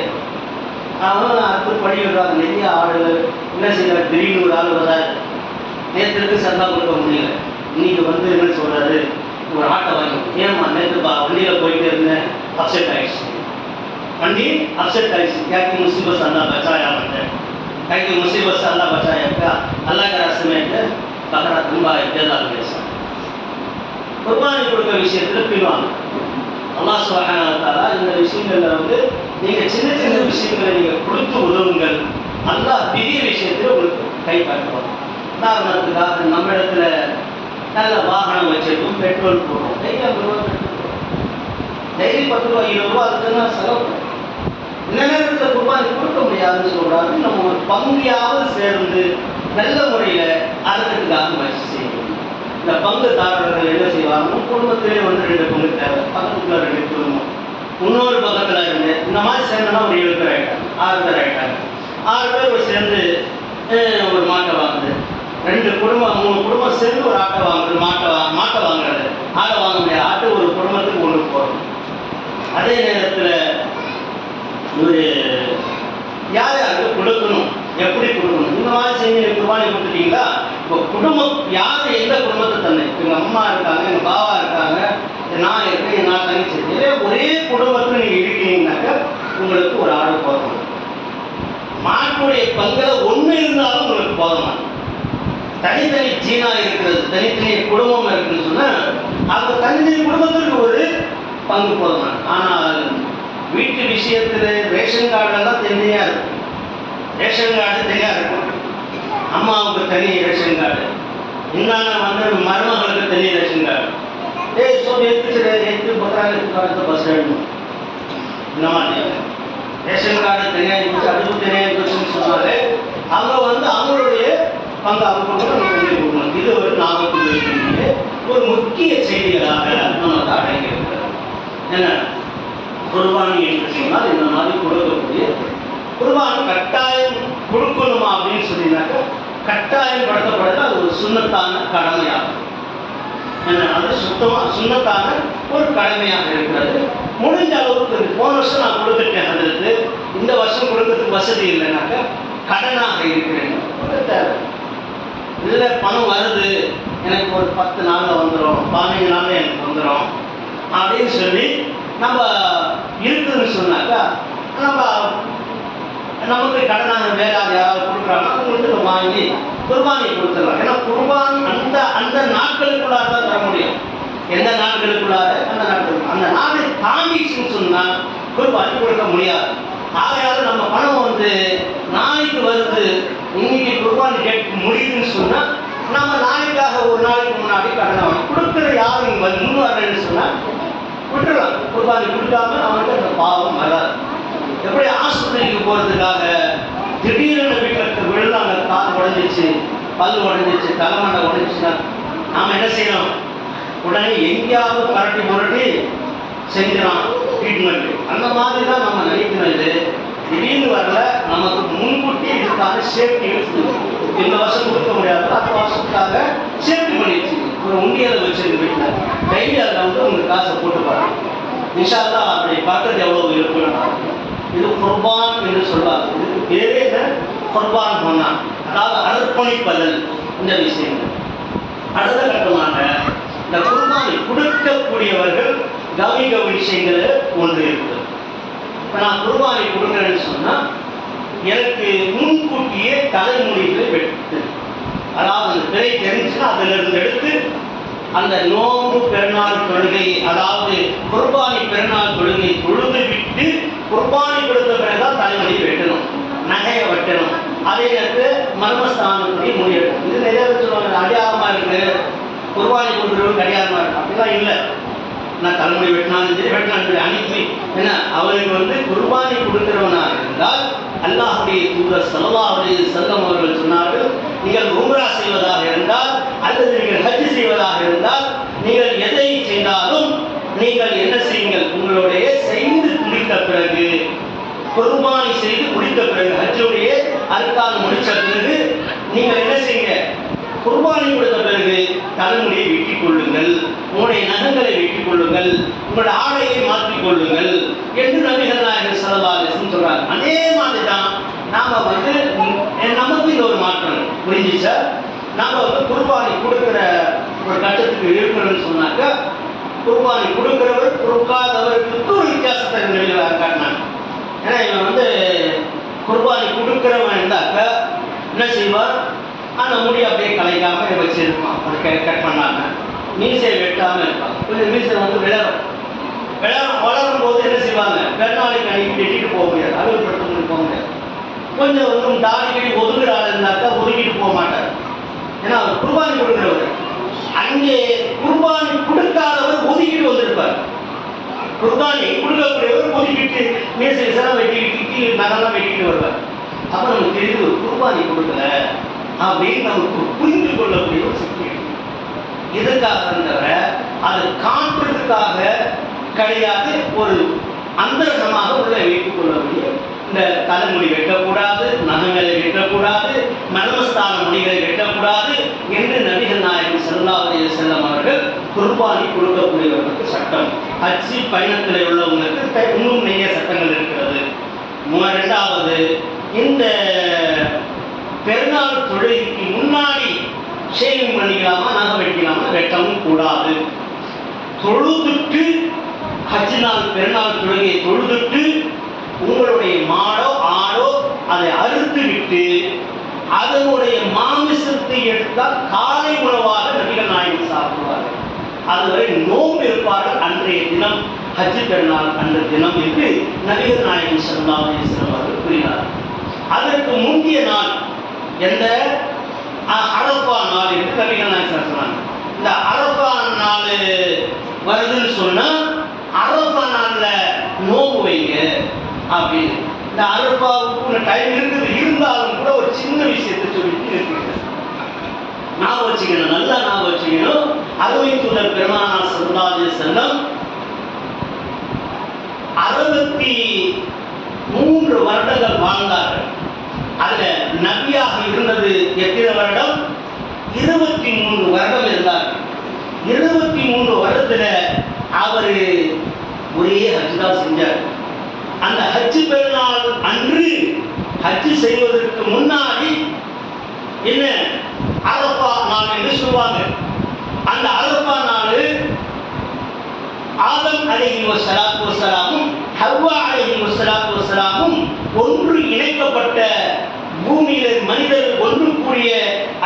அவன் அடுத்து படிக்கிறாங்க. நிறைய ஆடுகள் என்ன செய்யறாரு, திடீர்னு ஒரு ஆள் வராது, நேற்றுக்கு சந்தா கொடுக்க முடியல, இன்னைக்கு வந்து என்ன சொல்றாரு, ஒரு ஆட்டை வாங்கி ஏமா நேற்று வண்டியில் போயிட்டு இருந்தேன், அப்செட் ஆயிடுச்சு, வண்டி அப்செட் ஆயிடுச்சு, क्या कि मुसीबत अल्लाह बचाया बंदे, क्या कि मुसीबत से अल्लाह बचाया क्या, अल्लाह के रास्ते में बकरा ತುಂಬಾ ಇದ್ದಲ್ಲ ಕೆಲಸ. குர்பானி கொடுக்க விஷயத்தில் பின்வாங்க. அல்லாஹ் சுப்ஹானஹு வ தஆலா இந்த விஷயங்கள்ல வந்து நீங்க சின்ன சின்ன விஷயங்களை நீங்க கொடுத்து உதவுங்கள், அல்லாஹ் பெரிய விஷயத்தில் உங்களுக்கு கை காட்டுவாங்க. உதாரணத்துக்காக நம்ம இடத்துல நல்ல வாகனம் வச்சிருக்கோம், பெட்ரோல் போடுறோம், டெய்லி 50 ரூபா பெட்ரோல், டெய்லி 10 ரூபா 20 ரூபா அதுக்குன்னா செலவு. இந்த நேரத்தில் குர்பானி கொடுக்க முடியாதுன்னு சொல்றாரு. நம்ம ஒரு பங்கையாவது சேர்ந்து நல்ல முறையில் அறத்துக்காக முயற்சி செய்யணும். இந்த பங்குதாரர்கள் என்ன செய்வாங்க, குடும்பத்திலே வந்து 2 பங்கு தேவை, பக்கத்துக்குள்ள 2 குடும்பம், இன்னொரு பக்கத்தில் இருந்து இந்த மாதிரி சேர்ந்தனா ஒரு 7 பேர் ஆகிட்டாங்க, 6 பேர் ஆகிட்டாங்க. 6 பேர் சேர்ந்து ஒரு மாட்டை வாங்குது, 2 குடும்பம் 3 குடும்பம் சேர்ந்து ஒரு ஆட்டை வாங்குறது, மாட்டை வாங்குறது, ஆட்டை வாங்க முடியாது, ஆட்டு ஒரு குடும்பத்துக்கு ஒன்று போகிறோம். அதே நேரத்தில் ஒரு யார் யாருக்கு கொடுக்கணும், எப்படி கொடுக்கணும், இந்த மாதிரி செய்ய குர்பானி கொடுத்துட்டீங்களா. இப்போ குடும்பம் யார் எந்த குடும்பத்தை தந்தை, எங்கள் அம்மா இருக்காங்க, எங்கள் பாவா இருக்காங்க, நான் இருக்கேன், எங்கள் தங்கச்சி, ஒரே குடும்பத்தில் நீங்கள் இருக்கீங்கன்னாக்கா உங்களுக்கு ஒரு ஆடு போதும். மாட்டுடைய பங்கில் ஒன்று இருந்தாலும் உங்களுக்கு போதும். தனித்தனி ஜீனா இருக்கிறது, தனித்தனி குடும்பம் இருக்குன்னு சொன்னால் அந்த தனித்தனி குடும்பத்திற்கு ஒரு பங்கு போதும். ஆனால் வீட்டு விஷயத்தில் ரேஷன் கார்டெல்லாம் தனியாக இருக்கும். ரேஷன் கார்டு தனியாக இருக்கும், அம்மாவுக்கு தனி ரேஷன் கார்டு, இன்னொன்று வந்து மருமகளுக்கு தனி ரேஷன் கார்டு. सब एक बकरा बस இந்த மாதிரி ரேஷன் கார்டு தனியாக இருந்துச்சு, அதுக்கு தனியாக இருந்துச்சுன்னு சொன்னாலே அவங்க வந்து அவங்களுடைய பங்கு அவங்க கொடுக்கணும். இது ஒரு நாகத்தில் இருக்கக்கூடிய ஒரு முக்கிய செய்திகளாக நமக்கு அடங்கியிருக்கிறது. என்ன குர்பானி என்று சொன்னால் இந்த மாதிரி கொடுக்கக்கூடிய குர்பானி கட்டாயம் கொடுக்கணுமா அப்படின்னு சொன்னீங்கன்னாக்கா கட்டாயம் படுத்தப்படுறது அது ஒரு சுன்னத்தான கடமையாகும். அது சுண்ணத்தான ஒரு கடமையாக இருக்கிறது. முடிஞ்ச அளவுக்கு போன வருஷம் நான் கொடுத்துட்டேன், அதற்கு இந்த வருஷம் கொடுக்கறதுக்கு வசதி இல்லைனாக்கா கடனாக இருக்கிறேன் தேவை இல்லை, பணம் வருது எனக்கு ஒரு 10 நாளில் வந்துடும், 15 நாளில் எனக்கு வந்துடும் அப்படின்னு சொல்லி நம்ம இருக்குதுன்னு சொன்னாக்கா நமக்கு கடனாக வேற யாராவது கொடுக்குறாங்கன்னா அவங்களுக்கு வாங்கி குர்பானி கொடுத்துடலாம். ஏன்னா குர்பான் அந்த நாட்களுக்குள்ளார தான் தர முடியும். எந்த நாட்களுக்குள்ளார அந்த நாட்கள், அந்த நாளை தாண்டிச்சுன்னு சொன்னால் குர்பானி கொடுக்க முடியாது. ஆகையால் நம்ம பணம் வந்து நாளைக்கு வருது, இன்னைக்கு குர்பானி டேட் முடியுதுன்னு சொன்னா நம்ம நாளைக்காக ஒரு நாளைக்கு முன்னாடி கடனை வாங்கி கொடுக்குற யாரும் முன் வரலன்னு சொன்னா விட்டுடலாம். குர்பானி கொடுக்காம அவனுக்கு அந்த பாவம் வராது. எப்படி ஆஸ்பத்திரிக்கு போறதுக்காக திடீர்னு வீட்டில் விழுந்தாங்க, கால் உடஞ்சிச்சு, பல் உடஞ்சிச்சு, தலைமண்டை உடஞ்சிச்சுன்னா நாம் என்ன செய்யணும்? உடனே எங்கேயாவது கரட்டி முரட்டி செஞ்சிடலாம் ட்ரீட்மெண்ட். அந்த மாதிரி தான் நம்ம நினைக்கணும். இது திடீர்னு வரல, நமக்கு முன்கூட்டி இதுக்கான சேஃப்டி இருக்குது. இந்த வருஷம் கொடுக்க முடியாது, அடுத்த வருஷத்துக்காக சேஃப்டி பண்ணிடுச்சு. ஒரு உண்டியலை வச்சிருக்கு வீட்டில், டெய்லி அதில் வந்து உங்களுக்கு காசை போட்டு பாருங்க. இன்ஷா அல்லாஹ் அப்படி பார்க்கறது எவ்வளோ இருக்குன்னா இது குர்பான் என்று சொல்வாங்க. இதுக்கு பேரே குர்பான் சொன்னா, அதாவது அர்ப்பணிப்பதல். இந்த விஷயங்கள் அடுத்த கட்டமாக இந்த குர்பானை கொடுக்கக்கூடியவர்கள் கவனிக்க விஷயங்கள் ஒன்று இருக்குது. இப்போ நான் குர்பானை கொடுக்குறேன்னு சொன்னால் எனக்கு முன்கூட்டியே தலைமுடிகளை வெட்டு, அதாவது அந்த பிறை தெரிஞ்சுன்னா அதிலிருந்து எடுத்து அந்த நோம்பு பெருநாள் தொழுகை, அதாவது குர்பானி பெருநாள் தொழுகை தொழுது விட்டு குர்பானி கொடுத்த பிறகுதான் தலைமுடி வெட்டணும், நகையை வெட்டணும். அதே நேரத்தில் மர்மஸ்தானத்துடைய முடியணும். இது நிறைய சொல்லுவாங்க, அடியாரமாக இருக்கு குர்பானி கொடுக்குறவங்க அடியாரமாக இருக்கு. அப்படிலாம் இல்லை. நான் தலைமுடி வெட்டினாலும் சரி வெட்டினாலும் அனுப்பி ஏன்னா அவருக்கு வந்து குர்பானி கொடுக்கிறவனாக இருந்தால் அல்லாஹுடைய தூதர் ஸல்லல்லாஹு அலைஹி வஸல்லம் அவர்கள் சொன்னார்கள், நீங்கள் உம்ரா செய்வதாக இருந்தால் அல்லது நீங்கள் ஹஜ் செய்வதாக இருந்தால் நீங்கள் எதை செய்தாலும் நீங்கள் என்ன செய்யுங்கள், உங்களுடைய செய்து முடித்த பிறகு குர்பானி செய்து முடித்த பிறகு ஹஜ்ஜுடைய அர்கான் முடித்த பிறகு நீங்கள் என்ன செய்யுங்க, குர்பானி கொடுத்த பிறகு தலைமுடியை வெட்டிக் கொள்ளுங்கள், உங்களுடைய நகங்களை வெட்டிக் கொள்ளுங்கள், உங்களுடைய ஆடையை மாற்றிக் கொள்ளுங்கள் என்று நபிகள் நாயகம் ஸல்லல்லாஹு அலைஹி வஸல்லம் சொல்றாங்க. அதே மாதிரி தான் நாம வந்து நமக்கு இந்த ஒரு மாற்றம் புரிஞ்சிச்சா? நாம வந்து குர்பானி கொடுக்கிற ஒரு கட்டத்துக்கு இருக்கிறோம்னு சொன்னாக்க குர்பானி கொடுக்கிறவர் கொடுக்காதவருக்கு ஒரு வித்தியாசத்தை காட்டினாங்க. ஏன்னா இவன் வந்து குர்பானி கொடுக்கிறவன் இருந்தாக்க என்ன செய்வார், அந்த முடி அப்படியே கலைக்காம வச்சிருப்பான், அதை கட் பண்ணாம மீசை வெட்டாமல் இருப்பாங்க. கொஞ்சம் மீசை வந்து வளரும் போது என்ன செய்வாங்க, பெருநாளைக்கு அன்னைக்கு வெட்டிட்டு போக முடியாது, அலுவலகப்படுத்த போக முடியாது. கொஞ்சம் வந்து தாடிக்கடி ஒதுங்குற ஆள் இருந்தாக்கா ஒதுக்கிட்டு போக மாட்டார். ஏன்னா அவர் குர்பானி கொடுக்கிறவர், அங்கே குர்பானி கொடுக்காதவர் ஒதுக்கிட்டு வந்திருப்பார். குர்பானி கொடுக்கக்கூடியவர் ஒதுக்கிட்டு மீசை விசரம் வெட்டிக்கிட்டு நகரெல்லாம் வெட்டிக்கிட்டு வருவார். அப்போ நமக்கு தெரியுது ஒரு குர்பானி கொடுக்கல அப்படின்னு நமக்கு புரிந்து கொள்ளக்கூடிய ஒரு சக்தி. இதுக்காக தவிர அது காட்டுறதுக்காக கிடையாது, ஒரு அந்தரங்கமாக உள்ள வைத்துக் கொள்ளக்கூடிய. இந்த தலைமுடி வெட்டக்கூடாது, நகங்களை வெட்டக்கூடாது, மர்மஸ்தான முடிகளை வெட்டக்கூடாது என்று நபிகள் நாயகம் ஸல்லல்லாஹு அலைஹி வஸல்லம் அவர்கள் குர்பானி கொடுக்கக்கூடியவர்களுக்கு சட்டம். ஹஜ் பயணத்தில் உள்ளவங்களுக்கு இன்னும் நிறைய சட்டங்கள் இருக்கிறது. இரண்டாவது, இந்த பெருநாள் தொழுகைக்கு முன்னாடி ஷேவிங் பண்ணிக்கலாமா, நகை வெட்டிக்கலாமா, வெட்டவும் கூடாது. தொழுதுட்டு ஹஜ் நாள் பெருநாள் தொழுகையை தொழுதுட்டு உங்களுடைய மாடோ ஆடோ அதை அறுத்து விட்டு அதனுடைய மாமிசத்தை எடுத்தால் காலை உணவாக நபிகள் நாயகம் சாப்பிடுவார்கள். அதுவரை நோன்பு இருப்பார்கள் அன்றைய தினம், ஹஜ் பெருநாள் அன்ற தினம் என்று நபிகள் நாயகம் ஸல்லல்லாஹு அலைஹி வஸல்லம் அவர்கள் கூறினார்கள். அதற்கு முந்தைய நாள் எந்த அரஃபா நாள் என்று நபிகள் நாயகம் சொன்னாங்க. இந்த அரஃபா நாள் வருதுன்னு சொன்னா அரஃபா நாள்ல நோம்பு வைங்க அப்படின்னு. இந்த அரஃபாவுக்கு டைம் இருக்குது, இருந்தாலும் கூட ஒரு சின்ன விஷயத்தை சொல்லிட்டு இருக்குது. ஞாபகம் வச்சுக்கணும், நல்லா ஞாபகம் வச்சுக்கணும். அருமை தூதர் பெருமானார் ஸல்லல்லாஹு அலைஹி வஸல்லம் 63 வருடங்கள் வாழ்ந்தார்கள். அதுல நபியாக இருந்தது எத்தனை வருடம்? 23 வருடம் இருந்தார். 23 வருடத்துல அவரு ஒரே ஹஜ் தான் செஞ்சார். அந்த ஹஜ் பெருநாள் அன்று ஹஜ் செய்வதற்கு முன்னாடி என்ன அரஃபா நாள் என்று சொல்வாங்க. அந்த அரஃபா நாள் ஆதம் அலைஹி வஸலாத்து வஸலாமும் ஹவ்வா அலைஹி வஸலாத்து வஸலாமும் ஒன்று இணைக்கப்பட்ட பூமியில மனிதர் ஒன்று கூடிய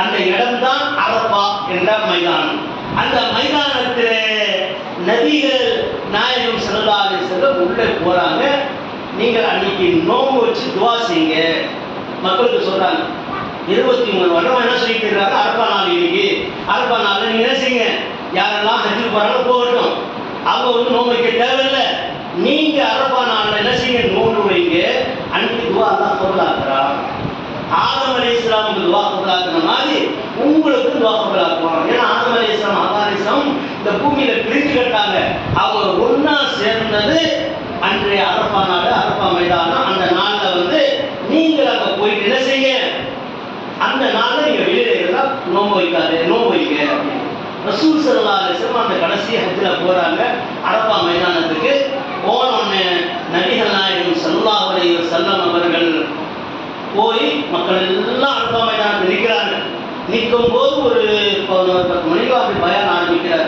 அந்த இடம்தான் அரஃபா என்ற மைதானம். அந்த மைதானத்தில் நபிகள் நாயகம் ஸல்லல்லாஹு அலைஹி வஸல்லம் உள்ளே போறாங்க. நீங்கள் அன்னைக்கு நோம்பு வச்சு துவா செய்யுங்க. மக்களுக்கு சொல்றாங்க. 23 வருடம் என்ன சொல்லிட்டு இருக்காங்க? அரபா நாள் இன்னைக்கு. அரபா நாள் நீங்க என்ன செய்யுங்க? யாரெல்லாம் ஹஜ்ஜுக்கு போறாங்க போகட்டும். அவங்க வந்து நோம்பு வைக்க தேவையில்லை. நீங்க அரபா நாள்ல என்ன செய்யுங்க? நோம்பு வைங்க. அன்னைக்கு துவா தான் கபூலாக்குறான். ஆதம் அலைஹிஸ்ஸலாம் துவா கபூலாக்குற மாதிரி உங்களுக்கு துவா கபூலாக்குவான். ஏன்னா ஆதம் அலைஹிஸ்ஸலாம் ஹவ்வா அலைஹிஸ்ஸலாம் இந்த பூமியில பிரிஞ்சு கட்டாங்க. அவங்க ஒன்னா சேர்ந்தது அன்றைய அரபா நாள், அரபா மைதானம். அந்த நாள்ல வந்து நீங்கள் அங்க போயிட்டு என்ன செய்யுங்க? அந்த நாள்ல நீங்க வெளியில இருந்தா நோம்பு வைக்காது, நோம்பு வைங்க அப்படின்னு ரசூல் ஸல்லல்லாஹு அலைஹி வஸல்லம் அந்த கடைசி ஹஜ்ல போறாங்க அரபா மைதானத்துக்கு. போனோடனே நபிகள் நாயகம் ஸல்லல்லாஹு அலைஹி வஸல்லம் அவர்கள் போய் மக்கள் எல்லாம் அரபா மைதானத்தில் நிற்கிறாங்க. நிற்கும் போது ஒரு 10 மணிக்கு அப்படி பயான் ஆரம்பிக்கிறார்.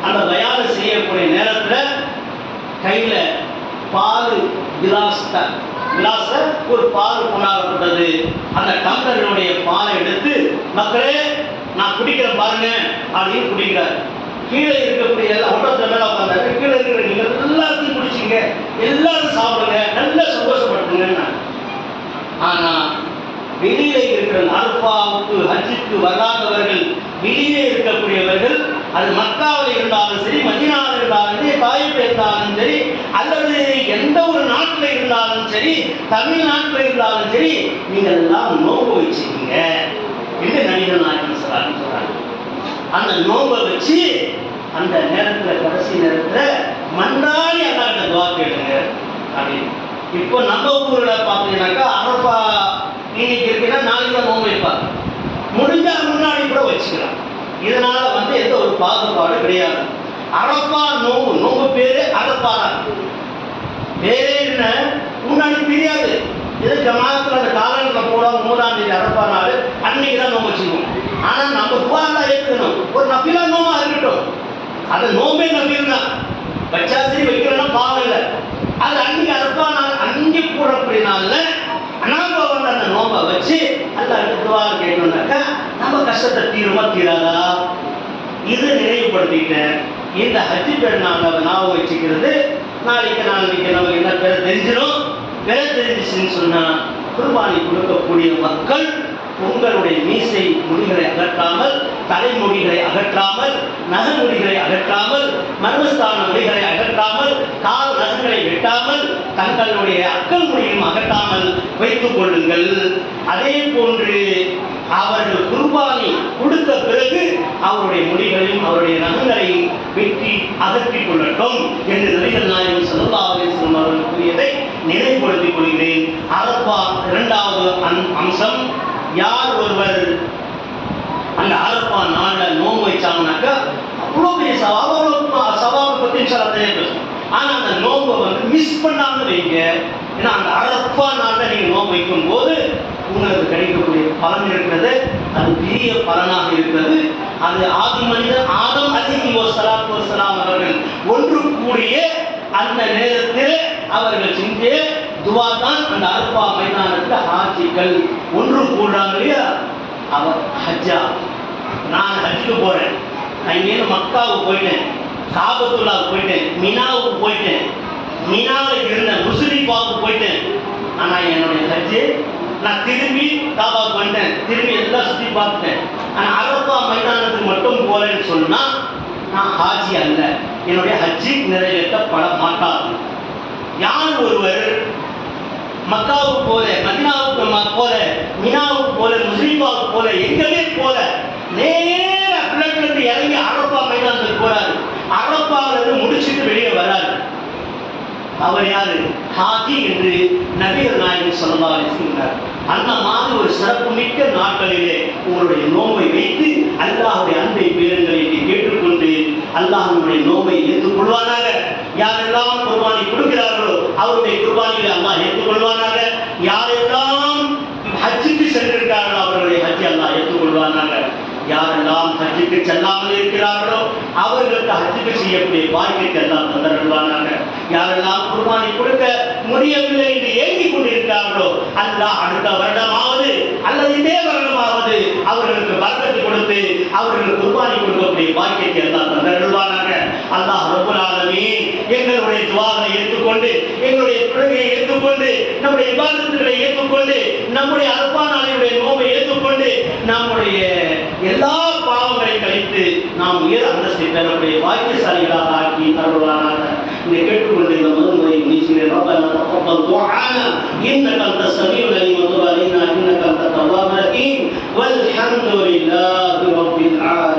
அந்த பயானை செய்யக்கூடிய நேரத்தில் கையில பால் கிளாஸ்ல ஒரு பால் கொண்டாடப்பட்டது. அந்த டம்ளரினுடைய பாலை எடுத்து மக்களே நான் குடிக்கிறேன் பாருங்க அப்படின்னு குடிக்கிறார். கீழே இருக்கக்கூடிய எல்லாம் ஒட்டத்துல மேல உட்காந்தாரு. கீழே இருக்கிற நீங்க எல்லாத்தையும் குடிச்சிங்க, எல்லாரும் சாப்பிடுங்க, நல்லா சந்தோஷப்படுத்துங்க. ஆனா வெளியில இருக்கிற அரபாவுக்கு ஹஜ்ஜுக்கு வராதவர்கள், வெளியே இருக்கக்கூடியவர்கள், அது மக்காவில் இருந்தாலும் சரி, மதீனாவில் இருந்தாலும் சரி, தாயிஃப் இருந்தாலும் சரி, அல்லது எந்த ஒரு நாட்டில் இருந்தாலும் சரி, தமிழ்நாட்டில் இருந்தாலும் சரி, நீங்கள் எல்லாம் நோம்பு வச்சுக்கீங்க என்று நபிகள் நாயகம் சொல்றாங்க. அந்த நோம்பை வச்சு அந்த நேரத்தில், கடைசி நேரத்தில் மன்றாடி அல்லாஹ்கிட்ட துஆ கேளுங்க அப்படின்னு. இப்போ நம்ம ஊர்ல பார்த்தீங்கன்னாக்கா அரபா இன்னைக்கு இருக்குன்னா நாளைக்கு தான் நோம்பு வைப்பாங்க. முடிஞ்சா முன்னாடி கூட வச்சுக்கலாம். இதனால வந்து எந்த ஒரு பாகுபாடு கிடையாது. அரபா நோம்பு பேரு அரபா பேரு என்ன முன்னாடி தெரியாது. இது ஜமாத்துல அந்த காலங்களில் போட 3ஆம் தேதி அரபா நாள் அன்னைக்கு தான் நோம்பு வச்சுக்கணும். ஆனா நம்ம துவாலாம் ஏற்றுக்கணும். ஒரு நபிலா நோம்பா இருக்கட்டும், அது நோம்பே நபில் தான். வச்சா சரி, வைக்கிறோம்னா பாவம் இல்லை. அது அன்னைக்கு அரபா நாள் அன்னைக்கு கூடக்கூடிய நாள்ல நாம வந்து அந்த நோம்பை வச்சு அல்லாஹ்கிட்ட துஆ கேட்டோம்னாக்கா நம்ம கஷ்டத்தை தீருமா தீராதா? இது நினைவுபடுத்திட்டேன். இந்த ஹஜ்ஜு பெருநாளை ஞாபகம் வச்சுக்கிறது. நாளைக்கு நமக்கு என்ன பேர தெரிஞ்சிடும். பேர தெரிஞ்சிச்சுன்னு சொன்னா குர்பானி கொடுக்கக்கூடிய மக்கள் உங்களுடைய மீசை முடிகளை அகற்றாமல், தலைமுடிகளை அகற்றாமல், நகமுடிகளை அகற்றாமல், மர்மஸ்தான முடிகளை அகற்றாமல், கால் நகங்களை வெட்டாமல், தங்களுடைய அக்கல் முடியும் அகற்றாமல் வைத்துக் கொள்ளுங்கள். அதே போன்று அவர்கள் குர்பானி கொடுத்த பிறகு அவருடைய முடிகளையும் அவருடைய நகங்களையும் வெட்டி அகற்றிக் கொள்ளட்டும் என்று நபிகள் நாயகம் ஸல்லல்லாஹு அலைஹி வஸல்லம் அவர்கள் கூறியதை நினைவுபடுத்திக் கொள்கிறேன். அரபா 2வது அம்சம். யார் ஒருவர் அந்த அரபா நாள்ல நோம்பு வச்சாங்கனாக்கா அவ்வளோ பெரிய சவாபை பற்றி நிறைய பேசும். ஆனா அந்த நோம்பை வந்து மிஸ் பண்ணாம வைங்க. ஏன்னா அந்த அரபா நாள்ல நீங்க நோம்பு வைக்கும் போது உங்களுக்கு கிடைக்கக்கூடிய பலன் இருக்கிறது. அது பெரிய பலனாக இருக்கிறது. அது ஆதி மனிதர் ஆதம் அலைஹிஸ்ஸலாத்து வஸ்ஸலாம் அவர்கள் ஒன்று கூடிய அந்த நேரத்தில் அவர்கள் செஞ்ச துவா தான் அந்த அரபா மைதானத்தில் ஹாஜிகள் ஒன்று கூடுறாங்க இல்லையா? அவர் ஹஜ்ஜா, நான் ஹஜ்ஜுக்கு போறேன், நான் இங்கேருந்து மக்காவுக்கு போயிட்டேன், காபத்துல்லாவுக்கு போயிட்டேன், மினாவுக்கு போயிட்டேன், மினாவில் இருந்த முஸ்லிஃபாவுக்கு போயிட்டேன். ஆனால் என்னுடைய ஹஜ்ஜு நான் திரும்பி காபாவுக்கு வந்துட்டேன், திரும்பி எல்லாம் சுற்றி பார்த்துட்டேன். ஆனால் அரபா மைதானத்துக்கு மட்டும் போறேன்னு சொன்னா நான் ஹாஜி அல்ல, என்னுடைய ஹஜ்ஜி நிறைவேற்றப்பட மாட்டாது. யார் ஒருவர் மக்காவுக்கு போல, மதீனாவுக்கு போல, மினாவுக்கு போல, முஸ்லிஃபாவுக்கு போல, எங்கவே போல நேர பிள்ளைகளுக்கு இறங்கி அரபா மைதானத்துக்கு போறாரு, அரபாவிலிருந்து முடிச்சுட்டு வெளியே வராரு, அவர் யாரு? ஹாஜி என்று நபிகள் நாயகம் ஸல்லல்லாஹு அலைஹி வஸல்லம். அந்த மாதிரி ஒரு சிறப்பு மிக்க நாட்களிலே உங்களுடைய நோம்பை வைத்து அல்லாஹ்வுடைய அன்பை பேருங்களை கேட்டுக்கொண்டு அல்லாஹ்வுடைய நோம்பை ஏற்றுக்கொள்வானாக. யாரெல்லாம் குர்பானி கொடுக்கிறார்களோ அவருடைய குர்பானிகளை அல்லாஹ் ஏற்றுக்கொள்வானாக. யாரெல்லாம் ஹஜ்ஜுக்கு சென்றிருக்கிறார்களோ அவர்களுடைய ஹஜ்ஜை அல்லாஹ் ஏற்றுக்கொள்வானாக. யாரெல்லாம் ஹஜ்ஜுக்கு செல்லாமல் இருக்கிறார்களோ அவர்களுக்கு ஹஜ்ஜுக்கு செய்யக்கூடிய பாக்கியத்தை எல்லாம் தந்தருள்வானாக. யாரெல்லாம் குர்பானி கொடுக்க முடியவில்லை என்று ஏங்கிக் கொண்டிருக்கிறார்களோ அல்லாஹ் அடுத்த வருடமாவது அல்லது இதே வருடமாவது அவர்களுக்கு பரக்கத்து கொடுத்து கொண்டு அவர்கள் குர்பானி கொடுக்கக்கூடிய பாக்கியத்தை அல்லாஹ் தந்தருள்வானாக. அல்லாஹ் ரப்பல் ஆலமீன் எங்களுடைய துஆவை ஏற்றுக்கொண்டு, எங்களுடைய தொழுகையை ஏற்றுக்கொண்டு, நம்முடைய இபாதத்துகளை ஏற்றுக்கொண்டு, நம்முடைய அர்பானாலியுடைய நோவை ஏற்றுக்கொண்டு, நம்முடைய எல்லா பாவங்களை கழித்து நாம் உயர் அந்தஸ்தை பெறக்கூடிய பாக்கியசாலிகளாக ஆக்கி அருள்வானாக. இதை கேட்டுக்கொண்டு இந்த மறுமுறை நீசிலே ரப்பனா தகப்பல் துஆனா இன்னக அன்த ஸமீஉல் அலீம் வ துப் அலைனா இன்னக அன்த தவ்வாபுர் ரஹீம் வல்ஹம்துலில்லாஹி ரப்பில் ஆலமீன்.